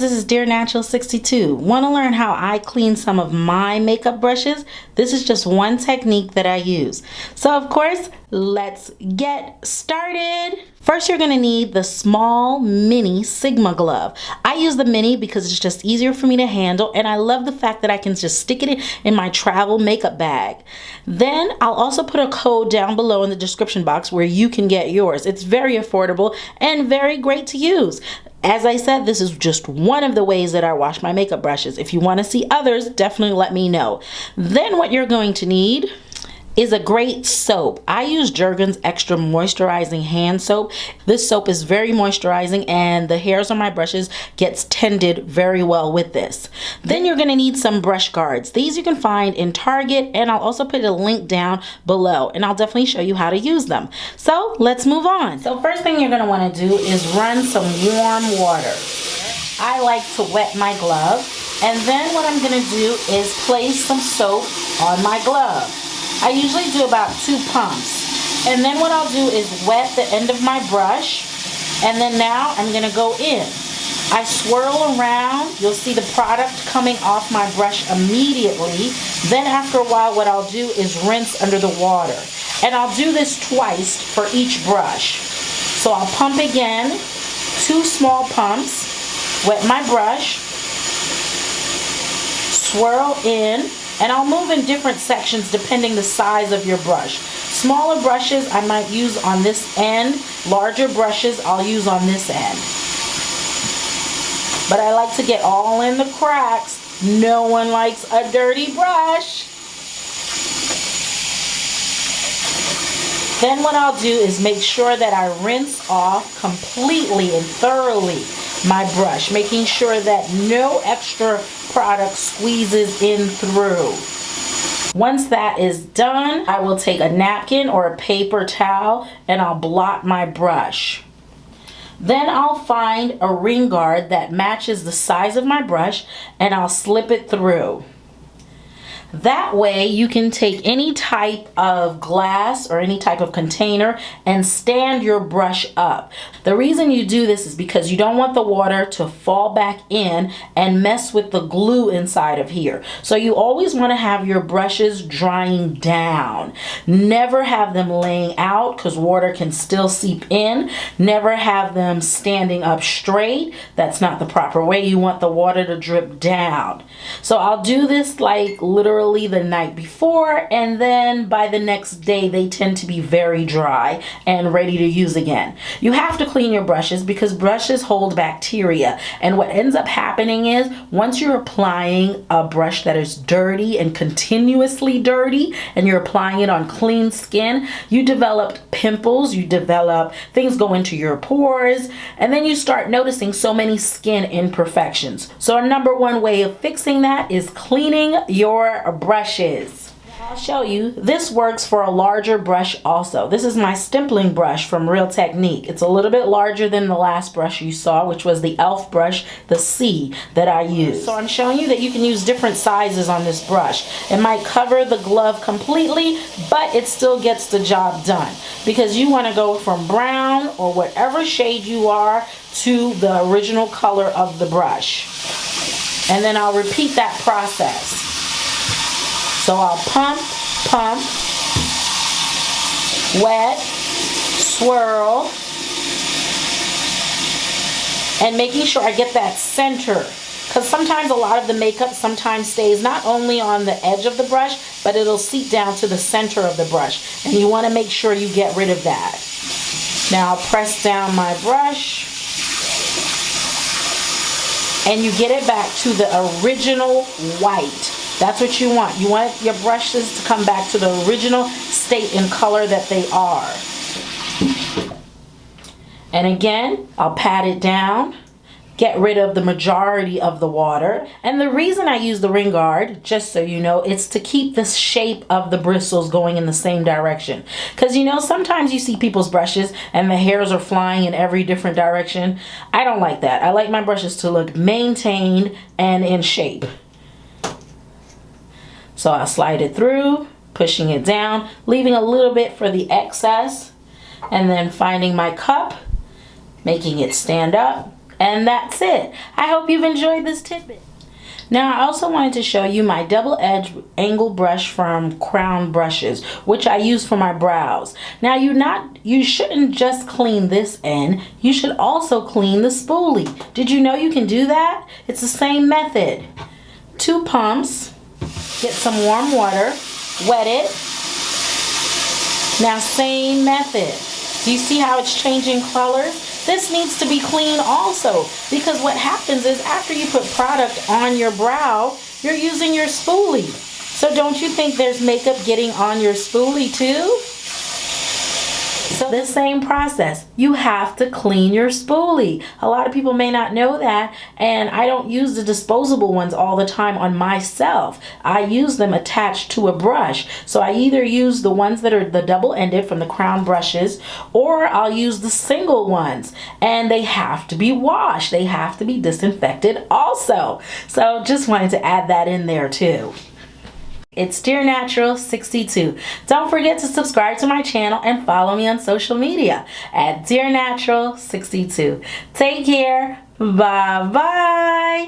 this is Dearnatural62. Want to learn how I clean some of my makeup brushes? This is just one technique that I use. So of course, let's get started. First, you're going to need the small mini Sigma glove. I use the mini because it's just easier for me to handle, and I love the fact that I can just stick it in my travel makeup bag. Then I'll also put a code down below in the description box where you can get yours. It's very affordable and very great to use. As I said, this is just one of the ways that I wash my makeup brushes. If you want to see others, definitely let me know. Then what you're going to need is a great soap. I use Jergens Extra Moisturizing Hand Soap. This soap is very moisturizing and the hairs on my brushes gets tended very well with this. Then you're gonna need some brush guards. These you can find in Target, and I'll also put a link down below, and I'll definitely show you how to use them. So let's move on. So first thing you're gonna wanna do is run some warm water. I like to wet my glove, and then what I'm gonna do is place some soap on my glove. I usually do about 2 pumps. And then what I'll do is wet the end of my brush, and then now I'm gonna go in. I swirl around, you'll see the product coming off my brush immediately. Then after a while, what I'll do is rinse under the water. And I'll do this twice for each brush. So I'll pump again, 2 small pumps, wet my brush, swirl in, and I'll move in different sections depending the size of your brush. Smaller brushes I might use on this end. Larger brushes I'll use on this end. But I like to get all in the cracks. No one likes a dirty brush. Then what I'll do is make sure that I rinse off completely and thoroughly my brush, making sure that no extra product squeezes in through. Once that is done, I will take a napkin or a paper towel and I'll blot my brush. Then I'll find a ring guard that matches the size of my brush and I'll slip it through. That way you can take any type of glass or any type of container and stand your brush up. The reason you do this is because you don't want the water to fall back in and mess with the glue inside of here. So you always want to have your brushes drying down. Never have them laying out because water can still seep in. Never have them standing up straight. That's not the proper way. You want the water to drip down. So I'll do this like literally the night before, and then by the next day they tend to be very dry and ready to use again. You have to clean your brushes because brushes hold bacteria, and what ends up happening is once you're applying a brush that is dirty and continuously dirty and you're applying it on clean skin, you develop pimples, you develop things go into your pores, and then you start noticing so many skin imperfections. So our number one way of fixing that is cleaning your brushes. I'll show you. This works for a larger brush also. This is my stippling brush from Real Technique. It's a little bit larger than the last brush you saw, which was the e.l.f. brush, the C that I used. So I'm showing you that you can use different sizes on this brush. It might cover the glove completely, but it still gets the job done because you want to go from brown or whatever shade you are to the original color of the brush. And then I'll repeat that process. So I'll pump, pump, wet, swirl, and making sure I get that center. Because sometimes a lot of the makeup sometimes stays not only on the edge of the brush, but it'll seep down to the center of the brush. And you want to make sure you get rid of that. Now I'll press down my brush. And you get it back to the original white. That's what you want. You want your brushes to come back to the original state and color that they are. And again, I'll pat it down, get rid of the majority of the water. And the reason I use the ring guard, just so you know, it's to keep the shape of the bristles going in the same direction. Because you know, sometimes you see people's brushes and the hairs are flying in every different direction. I don't like that. I like my brushes to look maintained and in shape. So I'll slide it through, pushing it down, leaving a little bit for the excess, and then finding my cup, making it stand up, And that's it. I hope you've enjoyed this tidbit. Now I also wanted to show you my double-edged angle brush from Crown Brushes, which I use for my brows. Now you shouldn't just clean this end, you should also clean the spoolie. Did you know you can do that? It's the same method. 2 pumps, get some warm water, wet it. Now same method. Do you see how it's changing colors? This needs to be clean also, because what happens is after you put product on your brow, you're using your spoolie. So don't you think there's makeup getting on your spoolie too? So the same process, you have to clean your spoolie. A lot of people may not know that, and I don't use the disposable ones all the time on myself. I use them attached to a brush. So I either use the ones that are the double-ended from the Crown Brushes, or I'll use the single ones, and they have to be washed. They have to be disinfected also. So just wanted to add that in there too. It's Dearnatural62. Don't forget to subscribe to my channel and follow me on social media at Dearnatural62. Take care. Bye-bye.